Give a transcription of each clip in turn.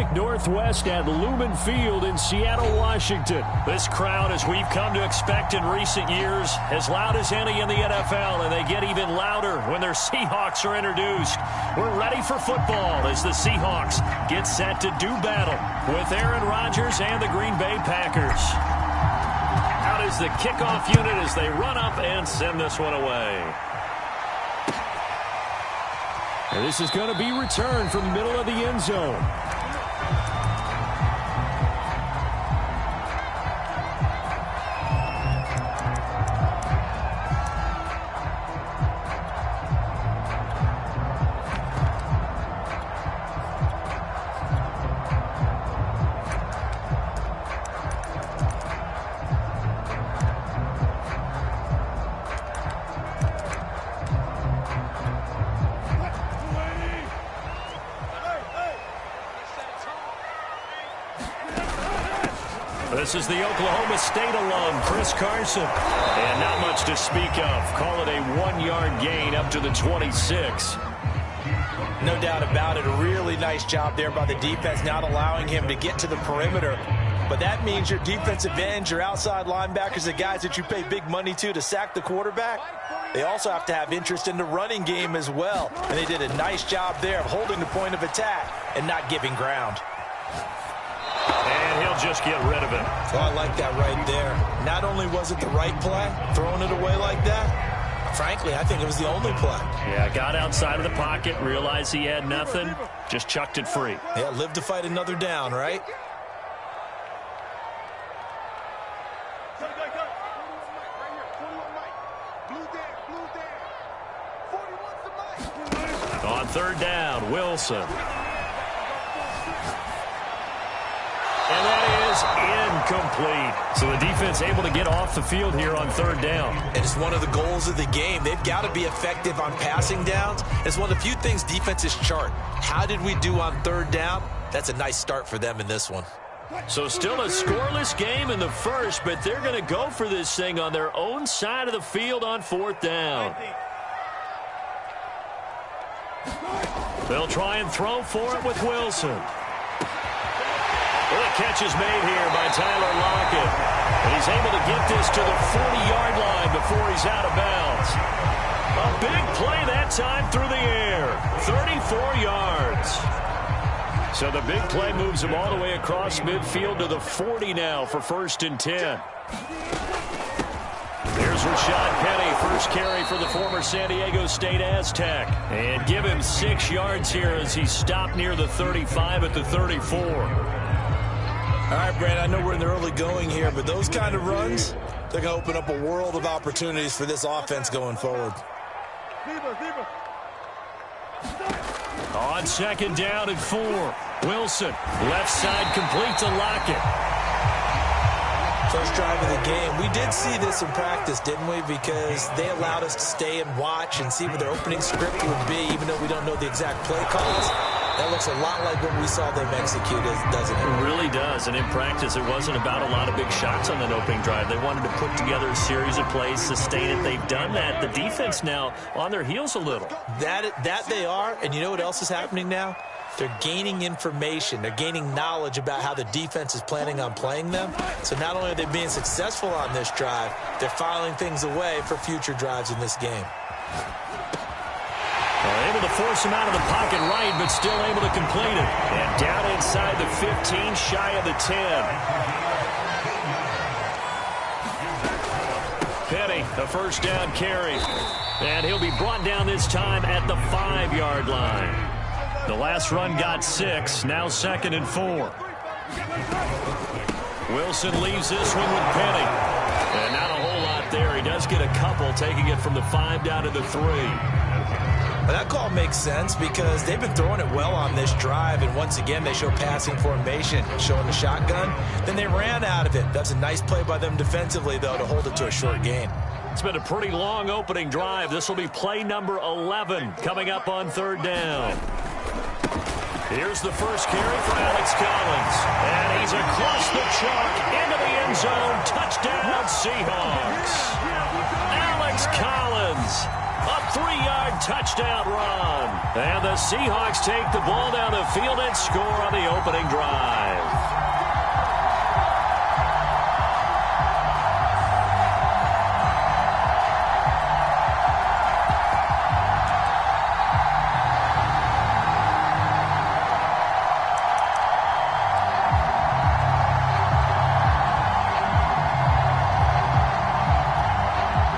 Pacific Northwest at Lumen Field in Seattle, Washington. This crowd, as we've come to expect in recent years, as loud as any in the NFL, and they get even louder when their Seahawks are introduced. We're ready for football as the Seahawks get set to do battle with Aaron Rodgers and the Green Bay Packers. Out is the kickoff unit as they run up and send this one away. And this is going to be returned from the middle of the end zone. This is the Oklahoma State alum, Chris Carson. And not much to speak of. Call it a 1-yard gain up to the 26. No doubt about it. A really nice job there by the defense, not allowing him to get to the perimeter. But that means your defensive ends, your outside linebackers, the guys that you pay big money to sack the quarterback, they also have to have interest in the running game as well. And they did a nice job there of holding the point of attack and not giving ground. And he'll just get rid of it. Oh, I like that right there. Not only was it the right play, throwing it away like that, frankly, I think it was the only play. Yeah, got outside of the pocket, realized he had nothing, just chucked it free. Yeah, live to fight another down, right? On third down, Wilson. And that is incomplete. So the defense able to get off the field here on third down. And it's one of the goals of the game. They've got to be effective on passing downs. It's one of the few things defenses chart. How did we do on third down? That's a nice start for them in this one. So still a scoreless game in the first, but they're going to go for this thing on their own side of the field on fourth down. They'll try and throw for it with Wilson. Well, the catch is made here by Tyler Lockett. And he's able to get this to the 40-yard line before he's out of bounds. A big play that time through the air. 34 yards. So the big play moves him all the way across midfield to the 40 now for 1st and 10. Here's Rashad Penny, first carry for the former San Diego State Aztec. And give him 6 yards here as he's stopped near the 35 at the 34. All right, Brad, I know we're in the early going here, but those kind of runs, they're going to open up a world of opportunities for this offense going forward. On second down and 4, Wilson, left side complete to Lockett. First drive of the game. We did see this in practice, didn't we? Because they allowed us to stay and watch and see what their opening script would be, even though we don't know the exact play calls. That looks a lot like what we saw them execute, doesn't it? It really does. And in practice, it wasn't about a lot of big shots on that opening drive. They wanted to put together a series of plays, sustain it. They've done that. The defense now on their heels a little. That they are. And you know what else is happening now? They're gaining information. They're gaining knowledge about how the defense is planning on playing them. So not only are they being successful on this drive, they're filing things away for future drives in this game. Able to force him out of the pocket right, but still able to complete it. And down inside the 15, shy of the 10. Penny, a first down carry. And he'll be brought down this time at the 5-yard line. The last run got 6, now 2nd and 4. Wilson leaves this one with Penny. And not a whole lot there. He does get a couple, taking it from the 5 down to the 3. Well, that call makes sense because they've been throwing it well on this drive, and once again they show passing formation, showing the shotgun. Then they ran out of it. That's a nice play by them defensively, though, to hold it to a short gain. It's been a pretty long opening drive. This will be play number 11 coming up on third down. Here's the first carry for Alex Collins. And he's across the chalk into the end zone. Touchdown, Seahawks. Alex Collins up 3-yard touchdown run. And the Seahawks take the ball down the field and score on the opening drive.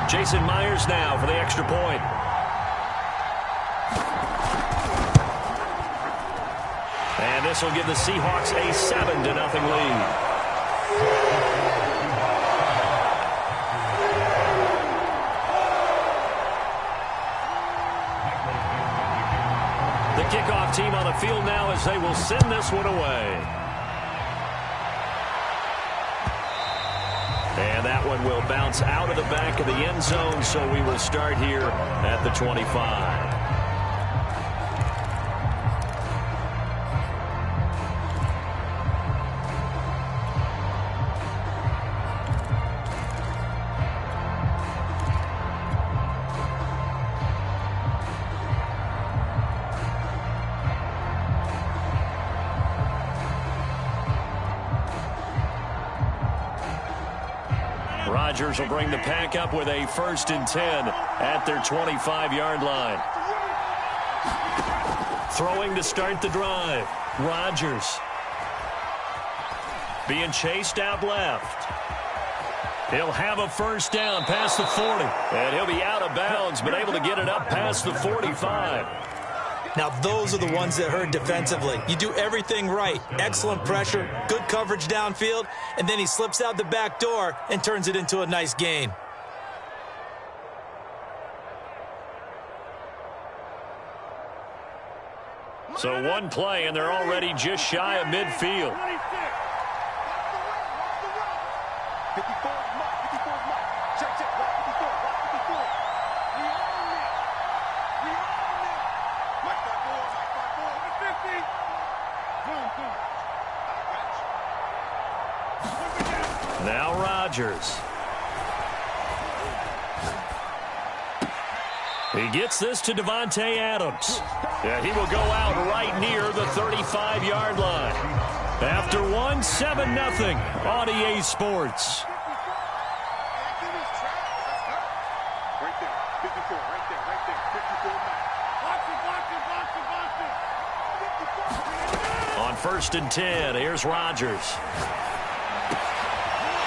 Jason Myers now for the extra point. And this will give the Seahawks a 7-0 lead. The kickoff team on the field now as they will send this one away. And that one will bounce out of the back of the end zone, so we will start here at the 25. Rodgers will bring the pack up with a 1st and 10 at their 25-yard line. Throwing to start the drive. Rodgers being chased out left. He'll have a 1st down past the 40. And he'll be out of bounds, but able to get it up past the 45. Now, those are the ones that hurt defensively. You do everything right. Excellent pressure, good coverage downfield, and then he slips out the back door and turns it into a nice gain. So one play, and they're already just shy of midfield. Now Rodgers. He gets this to Davante Adams. Yeah, he will go out right near the 35-yard line. After one, 7-0 on EA Sports. On 1st and 10, here's Rodgers.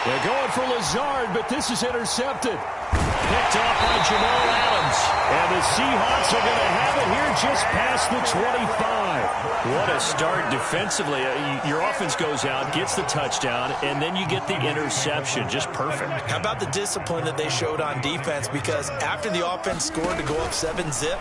They're going for Lazard, but this is intercepted. Picked off by Jamal Adams. And the Seahawks are going to have it here just past the 25. What a start defensively. Your offense goes out, gets the touchdown, and then you get the interception. Just perfect. How about the discipline that they showed on defense? Because after the offense scored to go up 7-zip,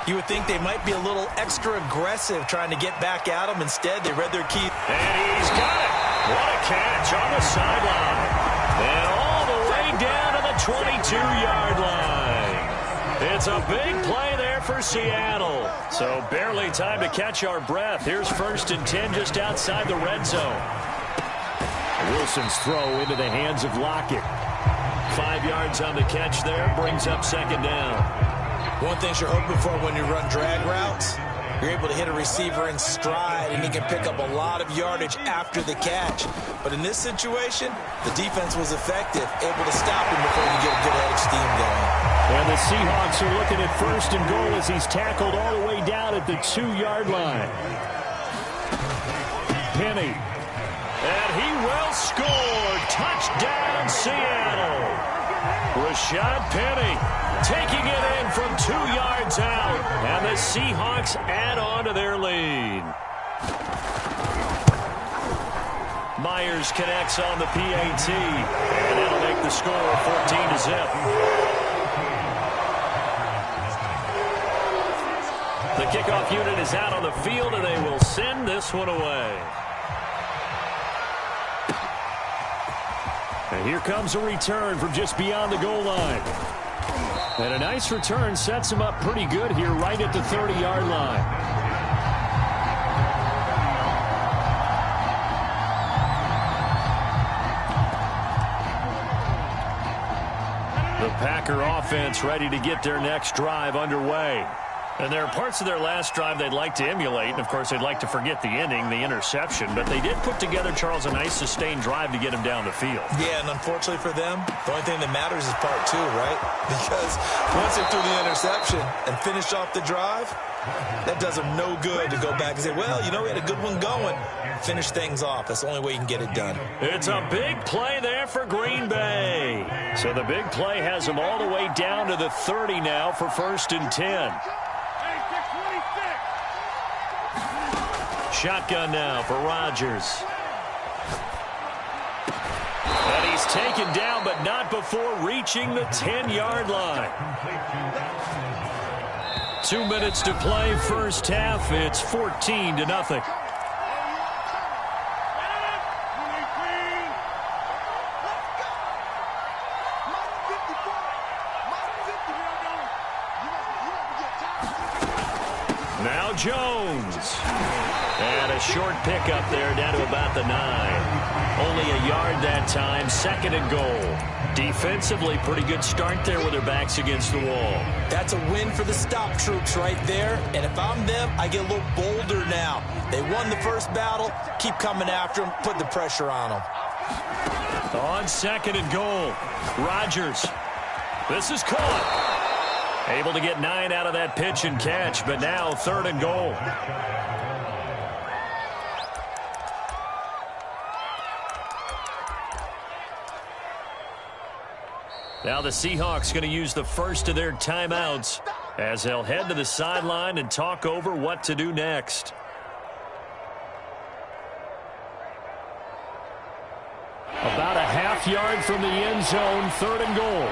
you would think they might be a little extra aggressive trying to get back at them. Instead, they read their key. And he's got it. What a catch on the sideline. And all the way down to the 22-yard line. It's a big play there for Seattle. So barely time to catch our breath. Here's 1st and 10 just outside the red zone. Wilson's throw into the hands of Lockett. 5 yards on the catch there. Brings up 2nd down. One thing you're hoping for when you run drag routes, you're able to hit a receiver in stride, and he can pick up a lot of yardage after the catch. But in this situation, the defense was effective, able to stop him before you get a good head of steam going. And the Seahawks are looking at 1st and goal as he's tackled all the way down at the 2-yard line. Penny. And he will score. Touchdown, Seattle. Rashad Penny taking it in from 2 yards out. And the Seahawks add on to their lead. Myers connects on the PAT. And that'll make the score 14-0. The kickoff unit is out on the field, and they will send this one away. And here comes a return from just beyond the goal line. And a nice return sets him up pretty good here right at the 30-yard line. The Packer offense ready to get their next drive underway. And there are parts of their last drive they'd like to emulate. And, of course, they'd like to forget the ending, the interception. But they did put together, Charles, a nice sustained drive to get him down the field. Yeah, and unfortunately for them, the only thing that matters is part two, right? Because once they threw the interception and finished off the drive, that does them no good to go back and say, well, you know, we had a good one going. Finish things off. That's the only way you can get it done. It's a big play there for Green Bay. So the big play has them all the way down to the 30 now for 1st and 10. Shotgun now for Rodgers. And he's taken down, but not before reaching the 10-yard line. 2 minutes to play, first half. It's 14-0. Now Jones. And a short pickup there down to about the 9. Only a yard that time, 2nd and goal. Defensively, pretty good start there with their backs against the wall. That's a win for the stop troops right there. And if I'm them, I get a little bolder now. They won the first battle. Keep coming after them. Put the pressure on them. On 2nd and goal, Rodgers. This is caught. Able to get 9 out of that pitch and catch, but now 3rd and goal. Now the Seahawks going to use the first of their timeouts as they'll head to the sideline and talk over what to do next. About a half yard from the end zone, 3rd and goal.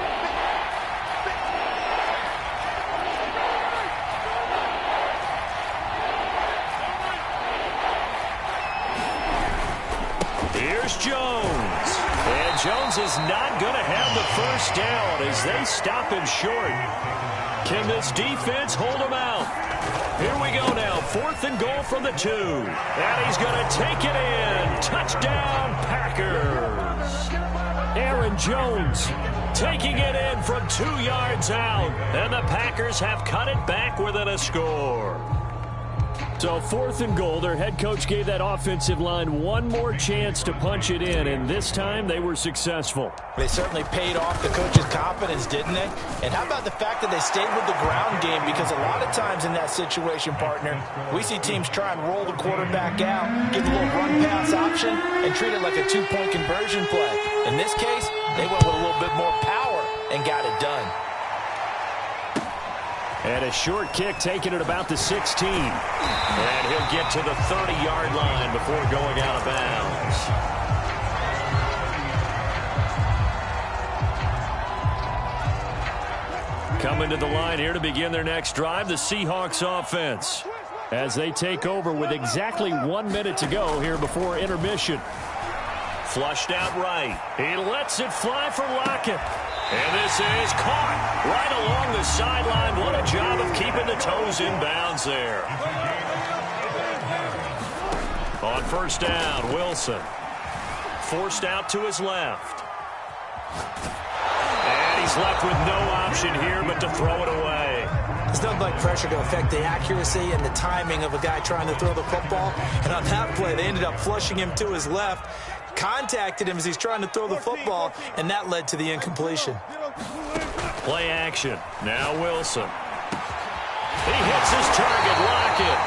Here's Jones. And Jones is not going to have the first down as they stop him short. Can this defense hold him out? Here we go now. 4th and goal from the 2. And he's going to take it in. Touchdown, Packers. Aaron Jones taking it in from 2 yards out. And the Packers have cut it back within a score. So 4th and goal, their head coach gave that offensive line one more chance to punch it in, and this time they were successful. They certainly paid off the coach's confidence, didn't they? And how about the fact that they stayed with the ground game? Because a lot of times in that situation, partner, we see teams try and roll the quarterback out, give a little run-pass option, and treat it like a 2-point conversion play. In this case, they went with a little bit more power and got it done. And a short kick taken at about the 16. And he'll get to the 30-yard line before going out of bounds. Coming to the line here to begin their next drive, the Seahawks offense, as they take over with exactly 1 minute to go here before intermission. Flushed out right. He lets it fly for Lockett. And this is caught right along the sideline. What a job of keeping the toes in bounds there. On 1st down, Wilson. Forced out to his left. And he's left with no option here but to throw it away. There's nothing like pressure to affect the accuracy and the timing of a guy trying to throw the football. And on that play, they ended up flushing him to his left. Contacted him as he's trying to throw the football, and that led to the incompletion. Play action. Now Wilson. He hits his target, Lockett.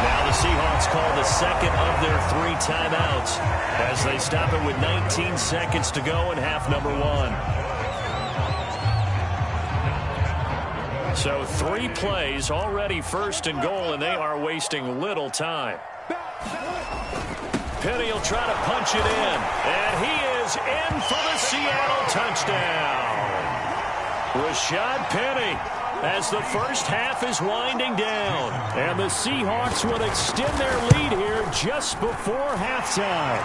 Now the Seahawks call the 2nd of their 3 timeouts as they stop it with 19 seconds to go in half number 1. So 3 plays, already 1st and goal, and they are wasting little time. Penny will try to punch it in, and he is in for the Seattle touchdown. Rashad Penny, as the first half is winding down, and the Seahawks will extend their lead here just before halftime.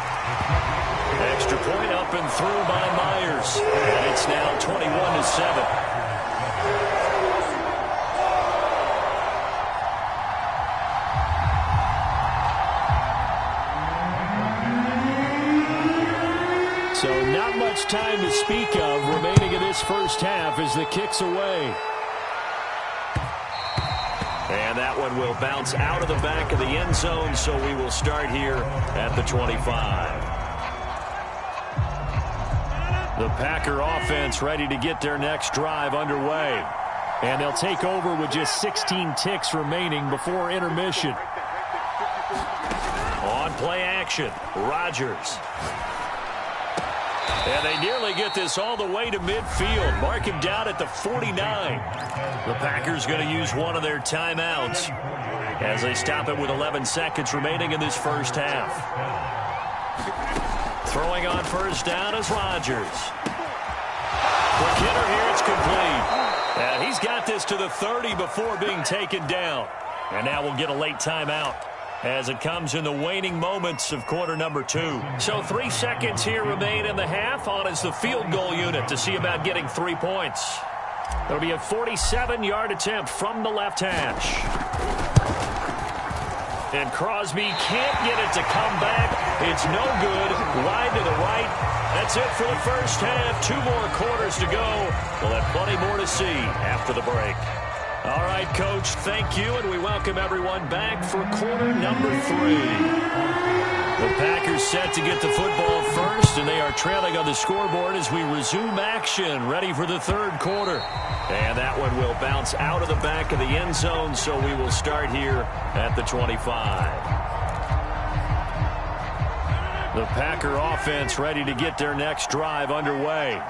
Extra point up and through by Myers, and it's now 21-7. So not much time to speak of remaining in this first half as the kick's away. And that one will bounce out of the back of the end zone, so we will start here at the 25. The Packer offense ready to get their next drive underway. And they'll take over with just 16 ticks remaining before intermission. On play action, Rodgers. And they nearly get this all the way to midfield. Mark him down at the 49. The Packers going to use one of their timeouts as they stop it with 11 seconds remaining in this first half. Throwing on first down is Rodgers. For Kidder here, it's complete. And he's got this to the 30 before being taken down. And now we'll get a late timeout as it comes in the waning moments of quarter number 2. So 3 seconds here remain in the half. On is the field goal unit to see about getting 3 points. It'll be a 47-yard attempt from the left hash. And Crosby can't get it to come back. It's no good. Wide to the right. That's it for the first half. 2 more quarters to go. We'll have plenty more to see after the break. All right, Coach, thank you, and we welcome everyone back for quarter number 3. The Packers set to get the football first, and they are trailing on the scoreboard as we resume action, ready for the third quarter. And that one will bounce out of the back of the end zone, so we will start here at the 25. The Packer offense ready to get their next drive underway.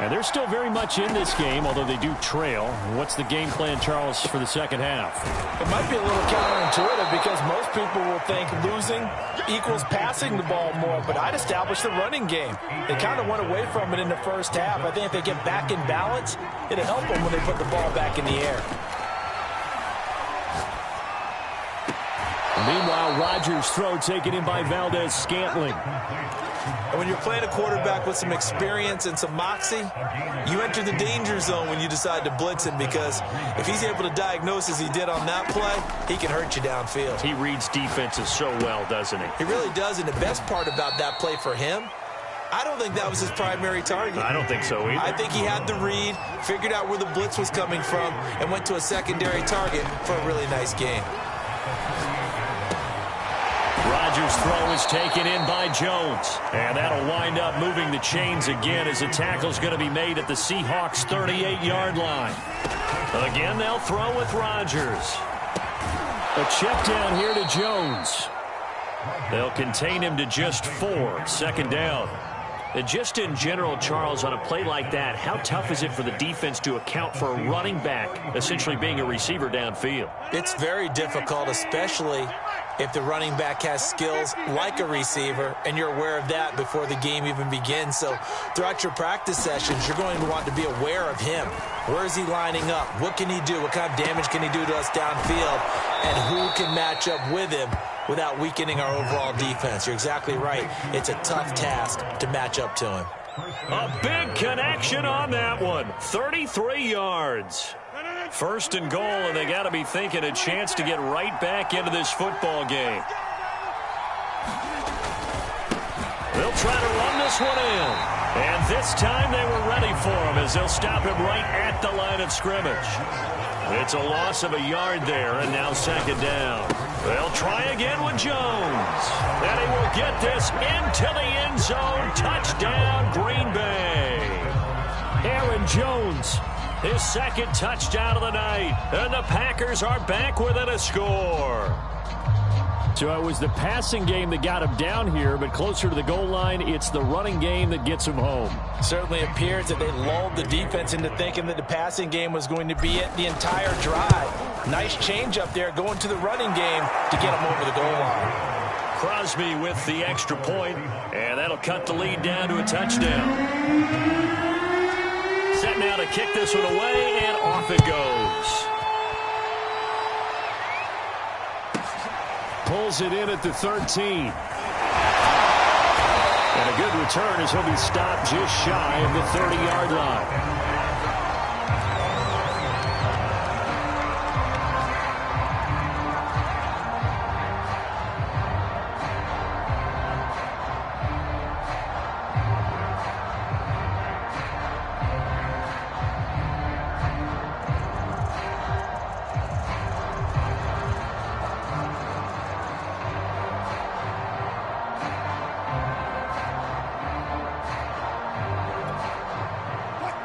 And they're still very much in this game, although they do trail. What's the game plan, Charles, for the second half? It might be a little counterintuitive because most people will think losing equals passing the ball more, but I'd establish the running game. They kind of went away from it in the first half. I think if they get back in balance, it'll help them when they put the ball back in the air. Meanwhile, Rodgers' throw taken in by Valdez-Scantling. And when you're playing a quarterback with some experience and some moxie, you enter the danger zone when you decide to blitz him, because if he's able to diagnose as he did on that play, he can hurt you downfield. He reads defenses so well, doesn't he? He really does, and the best part about that play for him, I don't think that was his primary target. I don't think so either. I think he had the read, figured out where the blitz was coming from, and went to a secondary target for a really nice game. Rodgers' throw is taken in by Jones. And that'll wind up moving the chains again as the tackle's going to be made at the Seahawks' 38-yard line. Again, they'll throw with Rodgers. A check down here to Jones. They'll contain him to just 4, second down. And just in general, Charles, on a play like that, how tough is it for the defense to account for a running back essentially being a receiver downfield? It's very difficult, especially if the running back has skills like a receiver, and you're aware of that before the game even begins. So throughout your practice sessions, you're going to want to be aware of him. Where is he lining up? What can he do? What kind of damage can he do to us downfield? And who can match up with him without weakening our overall defense? You're exactly right. It's a tough task to match up to him. A big connection on that one. 33 yards. First and goal, and they got to be thinking a chance to get right back into this football game. They'll try to run this one in. And this time they were ready for him as they'll stop him right at the line of scrimmage. It's a loss of a yard there, and now second down. They'll try again with Jones. And he will get this into the end zone. Touchdown, Green Bay. Aaron Jones, his second touchdown of the night. And the Packers are back within a score. So it was the passing game that got him down here, but closer to the goal line, it's the running game that gets him home. Certainly appears that they lulled the defense into thinking that the passing game was going to be it the entire drive. Nice change up there going to the running game to get him over the goal line. Crosby with the extra point, and that'll cut the lead down to a touchdown. Set now to kick this one away, and off it goes. Pulls it in at the 13. And a good return as he'll be stopped just shy of the 30-yard line.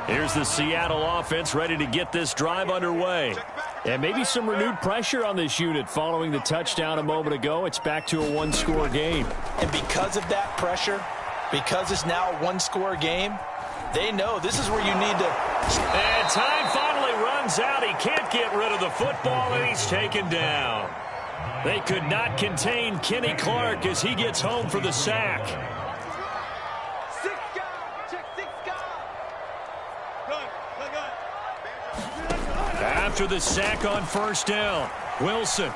Here's the Seattle offense ready to get this drive underway. And maybe some renewed pressure on this unit following the touchdown a moment ago. It's back to a one-score game. And because of that pressure, because it's now a one-score game, they know this is where you need to. And time finally runs out. He can't get rid of the football, and he's taken down. They could not contain Kenny Clark as he gets home for the sack. After the sack on first down, Wilson.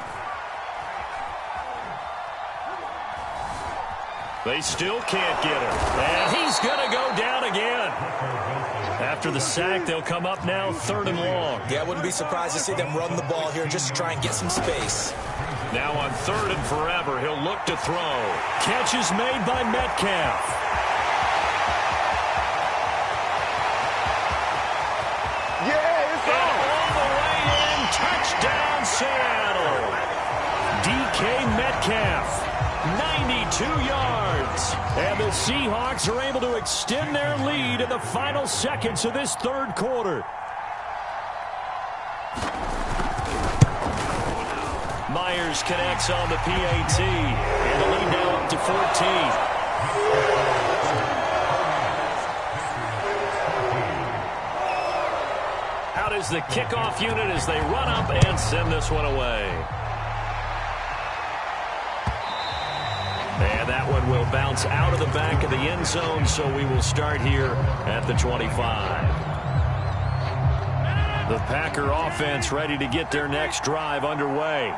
They still can't get him. And he's going to go down again. After the sack, they'll come up now 3rd and long. Yeah, I wouldn't be surprised to see them run the ball here just to try and get some space. Now on 3rd and forever, he'll look to throw. Catch is made by Metcalf. Touchdown, Seattle. DK Metcalf, 92 yards. And the Seahawks are able to extend their lead in the final seconds of this 3rd quarter. Myers connects on the PAT. And the lead now up to 14. Is the kickoff unit as they run up and send this one away. And that one will bounce out of the back of the end zone, so we will start here at the 25. The Packer offense ready to get their next drive underway.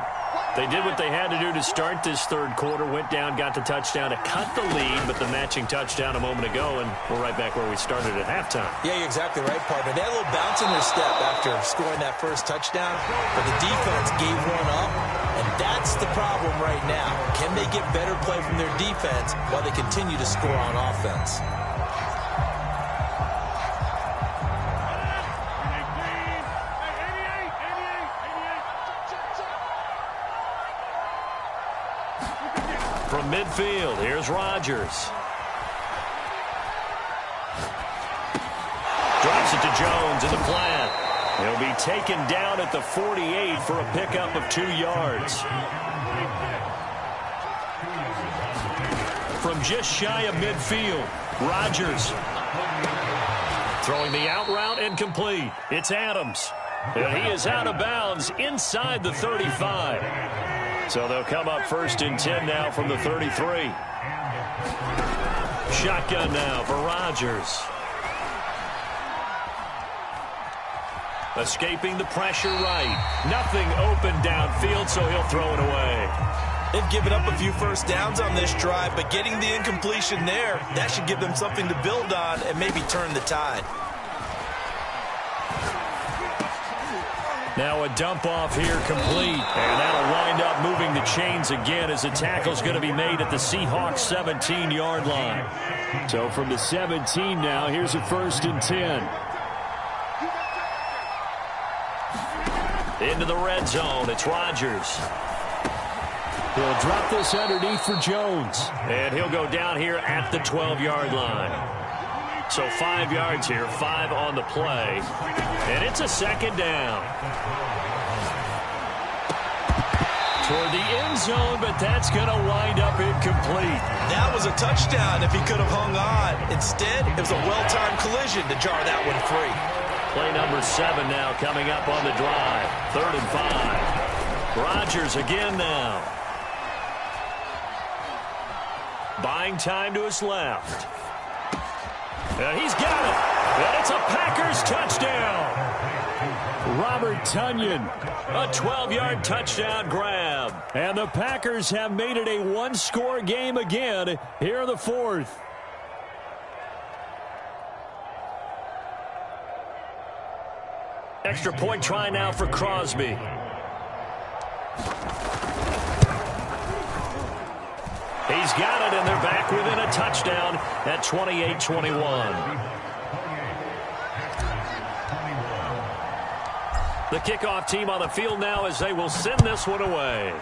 They did what they had to do to start this 3rd quarter, went down, got the touchdown to cut the lead, but the matching touchdown a moment ago, and we're right back where we started at halftime. Yeah, you're exactly right, partner. They had a little bounce in their step after scoring that first touchdown, but the defense gave one up, and that's the problem right now. Can they get better play from their defense while they continue to score on offense? From midfield, here's Rodgers. Drops it to Jones in the flat. He'll be taken down at the 48 for a pickup of 2 yards. From just shy of midfield, Rodgers. Throwing the out route incomplete. It's Adams. And he is out of bounds inside the 35. So they'll come up 1st and 10 now from the 33. Shotgun now for Rodgers. Escaping the pressure right. Nothing open downfield, so he'll throw it away. They've given up a few first downs on this drive, but getting the incompletion there, that should give them something to build on and maybe turn the tide. Now a dump off here complete. And that'll wind up moving the chains again as the tackle's going to be made at the Seahawks 17-yard line. So from the 17 now, here's a 1st and 10. Into the red zone, it's Rodgers. He'll drop this underneath for Jones. And he'll go down here at the 12-yard line. So 5 yards here, 5 on the play. And it's a 2nd down. Toward the end zone, but that's going to wind up incomplete. That was a touchdown if he could have hung on. Instead, it was a well-timed collision to jar that one free. Play number 7 now coming up on the drive. 3rd and 5. Rodgers again now. Buying time to his left. And he's got it. And it's a Packers touchdown. Robert Tonyan, a 12-yard touchdown grab. And the Packers have made it a one-score game again here in the 4th. Extra point try now for Crosby. He's got it, and they're back within a touchdown at 28-21. The kickoff team on the field now as they will send this one away.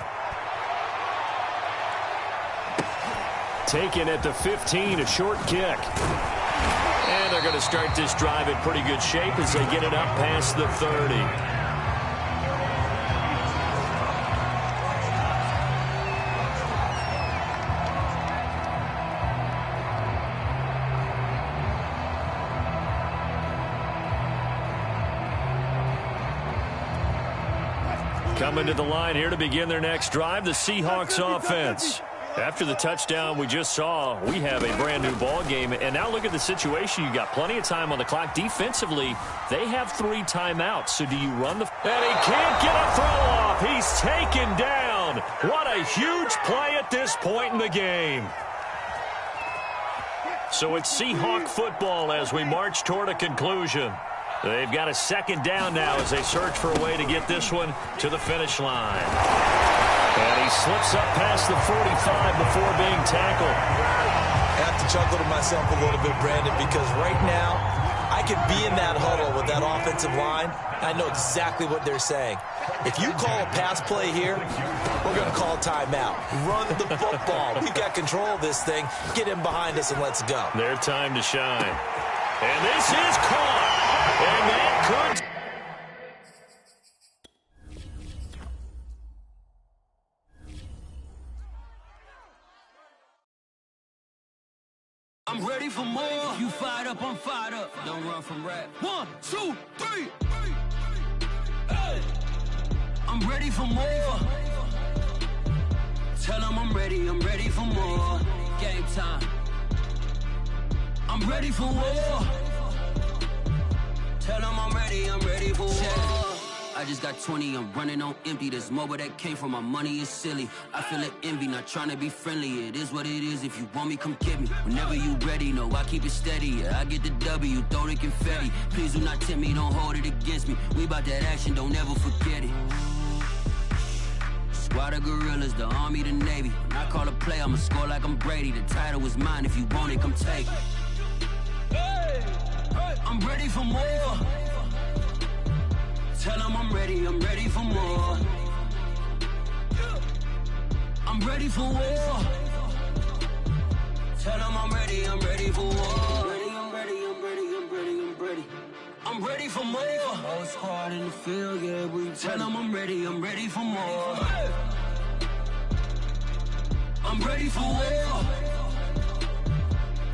Taken at the 15, a short kick. And they're going to start this drive in pretty good shape as they get it up past the 30. Coming to the line here to begin their next drive, the Seahawks offense. After the touchdown we just saw, we have a brand new ball game. And now look at the situation. You got plenty of time on the clock. Defensively, they have 3 timeouts. So do you run the... And he can't get a throw off. He's taken down. What a huge play at this point in the game. So it's Seahawk football as we march toward a conclusion. They've got a second down now as they search for a way to get this one to the finish line. And he slips up past the 45 before being tackled. I have to chuckle to myself a little bit, Brandon, because right now I could be in that huddle with that offensive line. I know exactly what they're saying. If you call a pass play here, we're going to call a timeout. Run the football. We've got control of this thing. Get him behind us and let's go. Their time to shine. And this is caught. And that could... I'm ready for more. You fired up, I'm fired up. Don't run from rap. 1, 2, 3. Hey. I'm ready for more. Tell them I'm ready for more. Game time. I'm ready for war. Tell them I'm ready for war. I just got 20, I'm running on empty. This mobile that came from my money is silly. I feel it envy, not trying to be friendly. It is what it is, if you want me, come get me. Whenever you ready, no, I keep it steady. Yeah, I get the W, throw the confetti. Please do not tempt me, don't hold it against me. We about that action, don't ever forget it. Squad of gorillas, the Army, the Navy. When I call a play, I'ma score like I'm Brady. The title is mine, if you want it, come take it. Hey, I'm ready for more. Tell them I'm ready for more. I'm ready for war. Tell them I'm ready for war. I'm ready for more. Oh, it's hard in the field, yeah, we tell them I'm ready for more. I'm ready for war.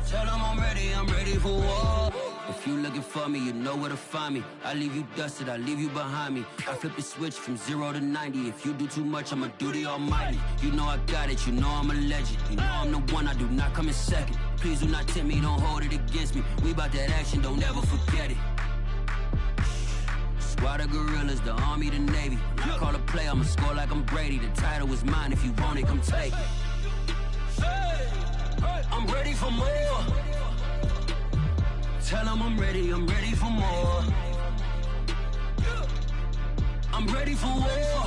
Tell them I'm ready for war. If you looking for me, you know where to find me. I leave you dusted, I leave you behind me. I flip the switch from 0 to 90. If you do too much, I'ma do the almighty. You know I got it, you know I'm a legend. You know I'm the one, I do not come in second. Please do not tempt me, don't hold it against me. We about that action, don't ever forget it. Squad of gorillas, the Army, the Navy. When I call a play, I'ma score like I'm Brady. The title is mine, if you want it, come take it. I'm ready for more. Tell them I'm ready for more. I'm ready for war.